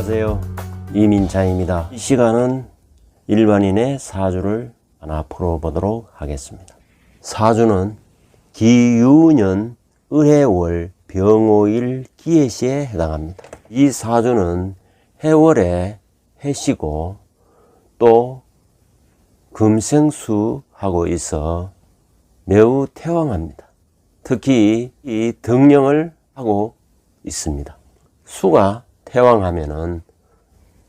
안녕하세요. 이민창입니다. 이 시간은 일반인의 사주를 하나 풀어보도록 하겠습니다. 사주는 기유년 을해월 병오일 기해시에 해당합니다. 이 사주는 해월에 해시고 또 금생수하고 있어 매우 태왕합니다. 특히 이 등령을 하고 있습니다. 수가 태왕하면은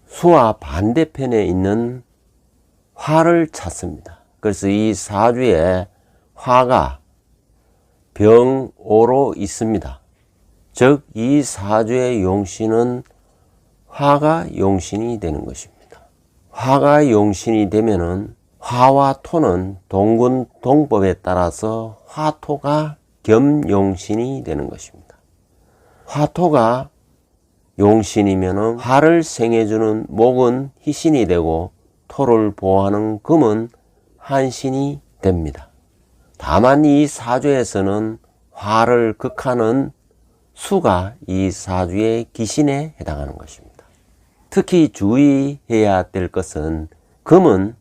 수와 반대편에 있는 화를 찾습니다. 그래서 이 사주에 화가 병오로 있습니다. 즉 이 사주의 용신은 화가 용신이 되는 것입니다. 화가 용신이 되면은 화와 토는 동군 동법에 따라서 화토가 겸용신이 되는 것입니다. 화토가 용신이면은 화를 생해주는 목은 희신이 되고 토를 보호하는 금은 한신이 됩니다. 다만 이 사주에서는 화를 극하는 수가 이 사주의 기신에 해당하는 것입니다. 특히 주의해야 될 것은 금은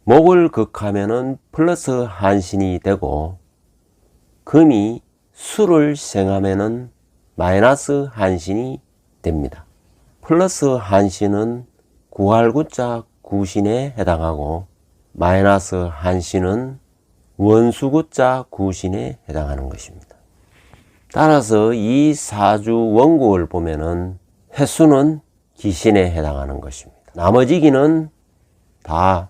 목을 극하면은 플러스 한신이 되고 금이 수를 생하면은 마이너스 한신이 됩니다. 플러스 한신은 구할구자 구신에 해당하고 마이너스 한신은 원수구자 구신에 해당하는 것입니다. 따라서 이 사주 원국을 보면은 해수는 기신에 해당하는 것입니다. 나머지 기는 다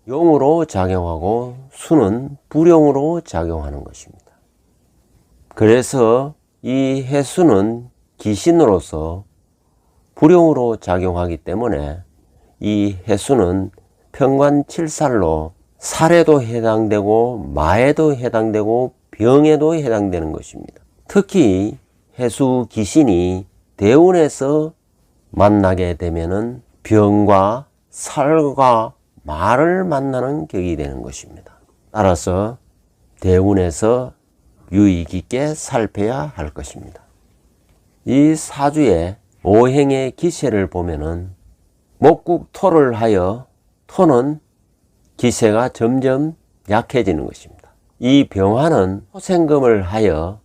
용으로 작용하고 수는 불용으로 작용하는 것입니다. 그래서 이 해수는 기신으로서 불용으로 작용하기 때문에 이 해수는 편관칠살로 살에도 해당되고 마에도 해당되고 병에도 해당되는 것입니다. 특히 해수 기신이 대운에서 만나게 되면은 병과 살과 마를 만나는 격이 되는 것입니다. 따라서 대운에서 유의 깊게 살펴야 할 것입니다. 이 사주의 오행의 기세를 보면은 목국토를 하여 토는 기세가 점점 약해지는 것입니다. 이 병화는 토생금을 하여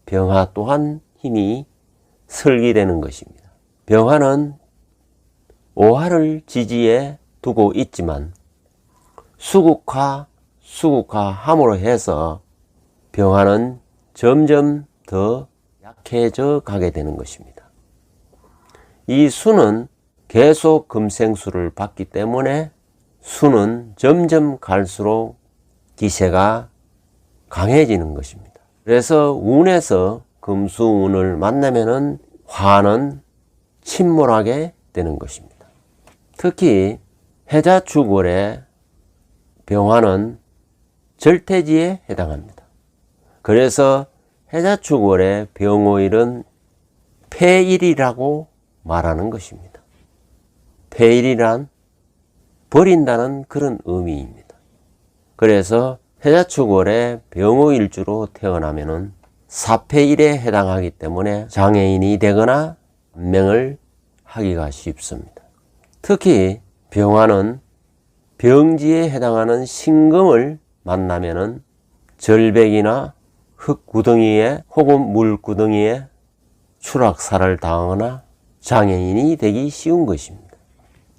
병화 또한 힘이 설기되는 것입니다. 병화는 오화를 지지에 두고 있지만 수국화함으로 해서 병화는 점점 더 약해져 가게 되는 것입니다. 이 수는 계속 금생수를 받기 때문에 수는 점점 갈수록 기세가 강해지는 것입니다. 그래서 운에서 금수운을 만나면은 화는 침몰하게 되는 것입니다. 특히 해자축월의 병화는 절퇴지에 해당합니다. 그래서 해자축월의 병오일은 폐일이라고 말하는 것입니다. 폐일이란 버린다는 그런 의미입니다. 그래서 해자축월의 병오일주로 태어나면은 사폐일에 해당하기 때문에 장애인이 되거나 암명을 하기가 쉽습니다. 특히 병화는 병지에 해당하는 신금을 만나면은 절벽이나 흙구덩이에 혹은 물구덩이에 추락사를 당하거나 장애인이 되기 쉬운 것입니다.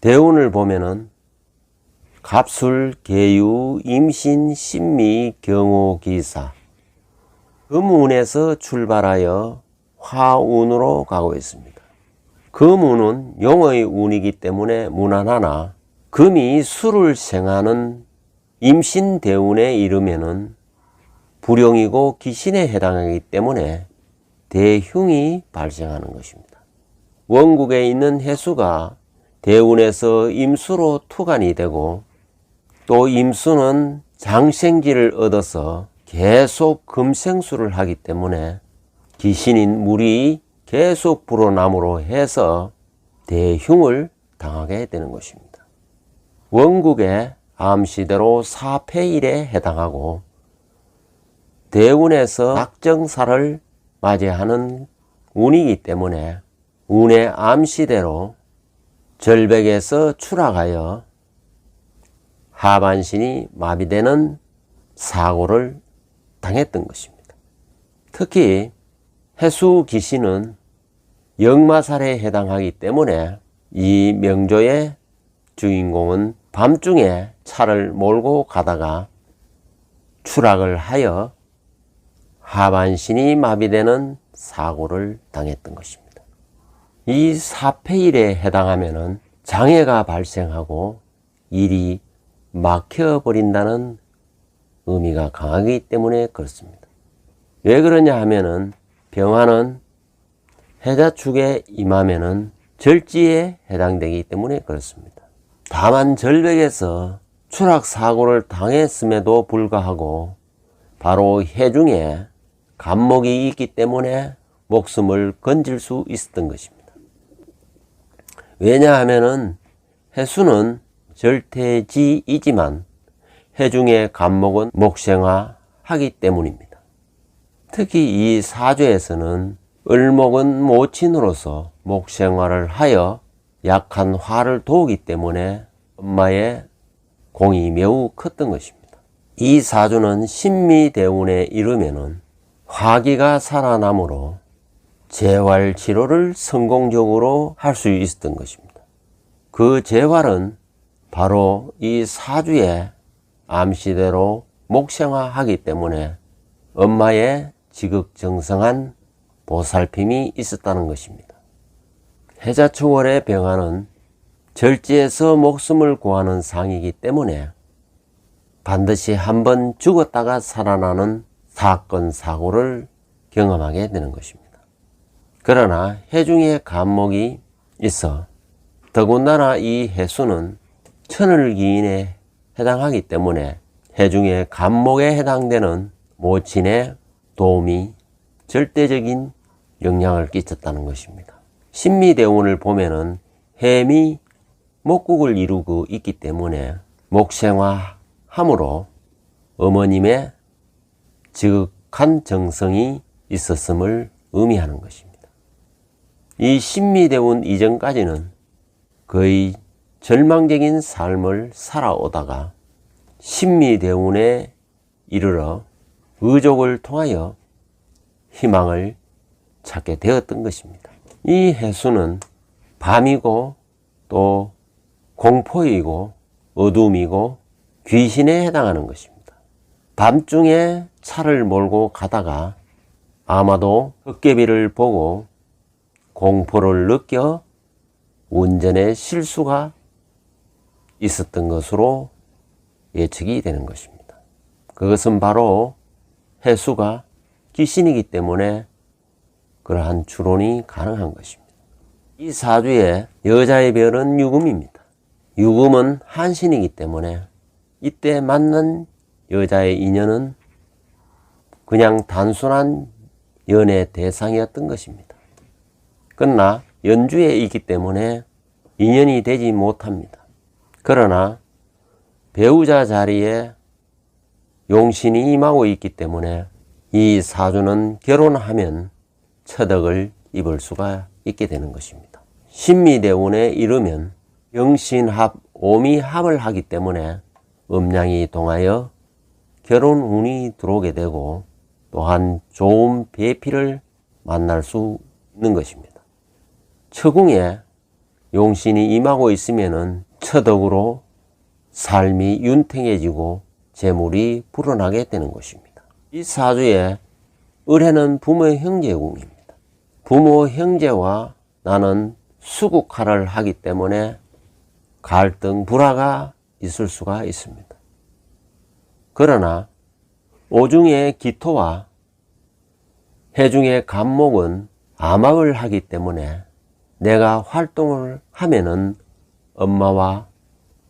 대운을 보면은 갑술, 계유, 임신, 신미, 경호, 기사 금운에서 출발하여 화운으로 가고 있습니다. 금운은 용의 운이기 때문에 무난하나 금이 수를 생하는 임신대운에 이르면은 불용이고 기신에 해당하기 때문에 대흉이 발생하는 것입니다. 원국에 있는 해수가 대운에서 임수로 투간이 되고 또 임수는 장생지를 얻어서 계속 금생수를 하기 때문에 기신인 물이 계속 불어남으로 해서 대흉을 당하게 되는 것입니다. 원국의 암시대로 사폐일에 해당하고 대운에서 낙정사를 맞이하는 운이기 때문에 운의 암시대로 절벽에서 추락하여 하반신이 마비되는 사고를 당했던 것입니다. 특히 해수 귀신은 역마살에 해당하기 때문에 이 명조의 주인공은 밤중에 차를 몰고 가다가 추락을 하여 하반신이 마비되는 사고를 당했던 것입니다. 이 사폐일에 해당하면은 장애가 발생하고 일이 막혀버린다는 의미가 강하기 때문에 그렇습니다. 왜 그러냐 하면은 병화는 해자축에 임하면은 절지에 해당되기 때문에 그렇습니다. 다만 절벽에서 추락 사고를 당했음에도 불구하고 바로 해중에 간목이 있기 때문에 목숨을 건질 수 있었던 것입니다. 왜냐하면은 해수는 절태지이지만 해중의 간목은 목생화하기 때문입니다. 특히 이 사주에서는 을목은 모친으로서 목생화를 하여 약한 화를 도우기 때문에 엄마의 공이 매우 컸던 것입니다. 이 사주는 신미대운에 이르면은 화기가 살아남으로 재활치료를 성공적으로 할 수 있었던 것입니다. 그 재활은 바로 이 사주의 암시대로 목생화하기 때문에 엄마의 지극정성한 보살핌이 있었다는 것입니다. 해자초월의 병화는 절지에서 목숨을 구하는 상이기 때문에 반드시 한번 죽었다가 살아나는 사건, 사고를 경험하게 되는 것입니다. 그러나 해중에 간목이 있어 더군다나 이 해수는 천을기인에 해당하기 때문에 해중의 간목에 해당되는 모친의 도움이 절대적인 영향을 끼쳤다는 것입니다. 신미대운을 보면은 해미 목국을 이루고 있기 때문에 목생화함으로 어머님의 지극한 정성이 있었음을 의미하는 것입니다. 이 신미대운 이전까지는 거의 절망적인 삶을 살아오다가 신미대운에 이르러 의족을 통하여 희망을 찾게 되었던 것입니다. 이 해수는 밤이고 또 공포이고 어둠이고 귀신에 해당하는 것입니다. 밤중에 차를 몰고 가다가 아마도 헛개비를 보고 공포를 느껴 운전에 실수가 있었던 것으로 예측이 되는 것입니다. 그것은 바로 해수가 귀신이기 때문에 그러한 추론이 가능한 것입니다. 이 사주의 여자의 별은 유금입니다. 유금은 한신이기 때문에 이때 만난 여자의 인연은 그냥 단순한 연애 대상이었던 것입니다. 그러나 연주에 있기 때문에 인연이 되지 못합니다. 그러나 배우자 자리에 용신이 임하고 있기 때문에 이 사주는 결혼하면 처덕을 입을 수가 있게 되는 것입니다. 신미대운에 이르면 영신합, 오미합을 하기 때문에 음양이 동하여 결혼운이 들어오게 되고 또한 좋은 배필을 만날 수 있는 것입니다. 처궁에 용신이 임하고 있으면 처덕으로 삶이 윤택해지고 재물이 불어나게 되는 것입니다. 이 사주에 을해는 부모 형제궁입니다. 부모 형제와 나는 수국화를 하기 때문에 갈등, 불화가 있을 수가 있습니다. 그러나 오중의 기토와 해중의 간목은 암합을 하기 때문에 내가 활동을 하면은 엄마와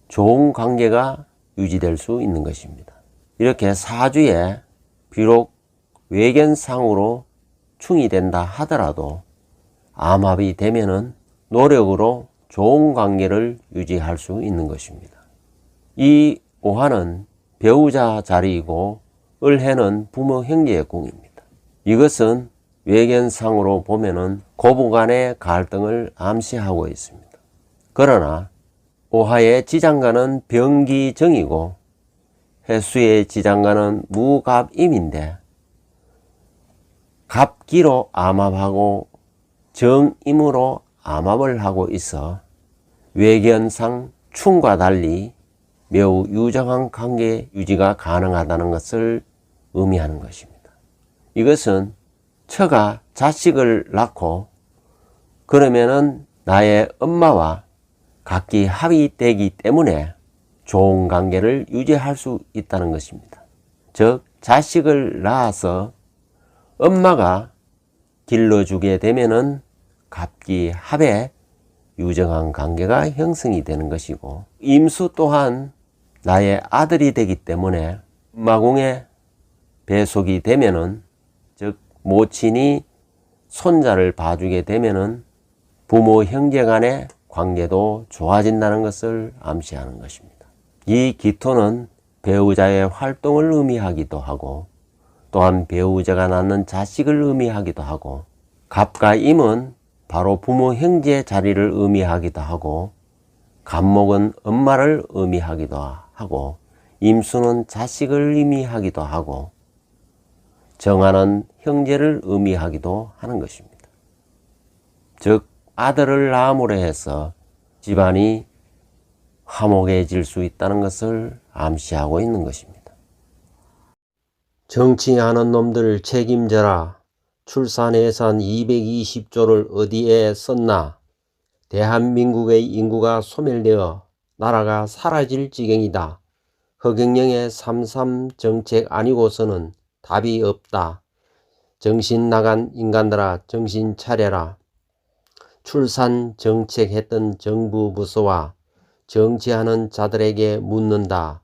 좋은 관계가 유지될 수 있는 것입니다. 이렇게 사주에 비록 외견상으로 충이 된다 하더라도 암합이 되면은 노력으로 좋은 관계를 유지할 수 있는 것입니다. 이 오화는 배우자 자리이고 을해는 부모 형제의 궁입니다. 이것은 외견상으로 보면은 고부간의 갈등을 암시하고 있습니다. 그러나 오하의 지장간은 병기정이고 해수의 지장간은 무갑임인데 갑기로 암합하고 정임으로 암합을 하고 있어 외견상 충과 달리 매우 유정한 관계 유지가 가능하다는 것을 의미하는 것입니다. 이것은 처가 자식을 낳고 그러면은 나의 엄마와 각기 합의되기 때문에 좋은 관계를 유지할 수 있다는 것입니다. 즉 자식을 낳아서 엄마가 길러주게 되면은 갑기 합의 유정한 관계가 형성이 되는 것이고, 임수 또한 나의 아들이 되기 때문에 엄마궁에 배속이 되면은, 즉 모친이 손자를 봐주게 되면은 부모 형제 간의 관계도 좋아진다는 것을 암시하는 것입니다. 이 기토는 배우자의 활동을 의미하기도 하고 또한 배우자가 낳는 자식을 의미하기도 하고, 갑과 임은 바로 부모 형제 자리를 의미하기도 하고, 갑목은 엄마를 의미하기도 하고, 임수는 자식을 의미하기도 하고, 정화는 형제를 의미하기도 하는 것입니다. 즉 아들을 낳음으로 해서 집안이 화목해질 수 있다는 것을 암시하고 있는 것입니다. 정치하는 놈들 책임져라. 출산 예산 220조를 어디에 썼나? 대한민국의 인구가 소멸되어 나라가 사라질 지경이다. 허경영의 3.3 정책 아니고서는 답이 없다. 정신 나간 인간들아 정신 차려라. 출산 정책 했던 정부 부서와 정치하는 자들에게 묻는다.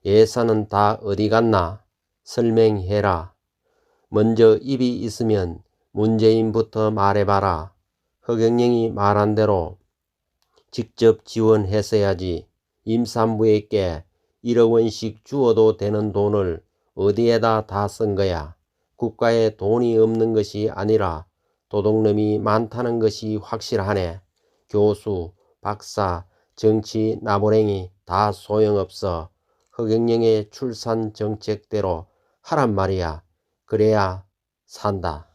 예산은 다 어디 갔나? 설명해라. 먼저 입이 있으면 문재인부터 말해봐라. 허경영이 말한 대로 직접 지원했어야지. 임산부에게 1억 원씩 주어도 되는 돈을 어디에다 다 쓴 거야. 국가에 돈이 없는 것이 아니라 도둑놈이 많다는 것이 확실하네. 교수, 박사, 정치 나부랭이 다 소용없어. 허경영의 출산 정책대로 하란 말이야. 그래야 산다.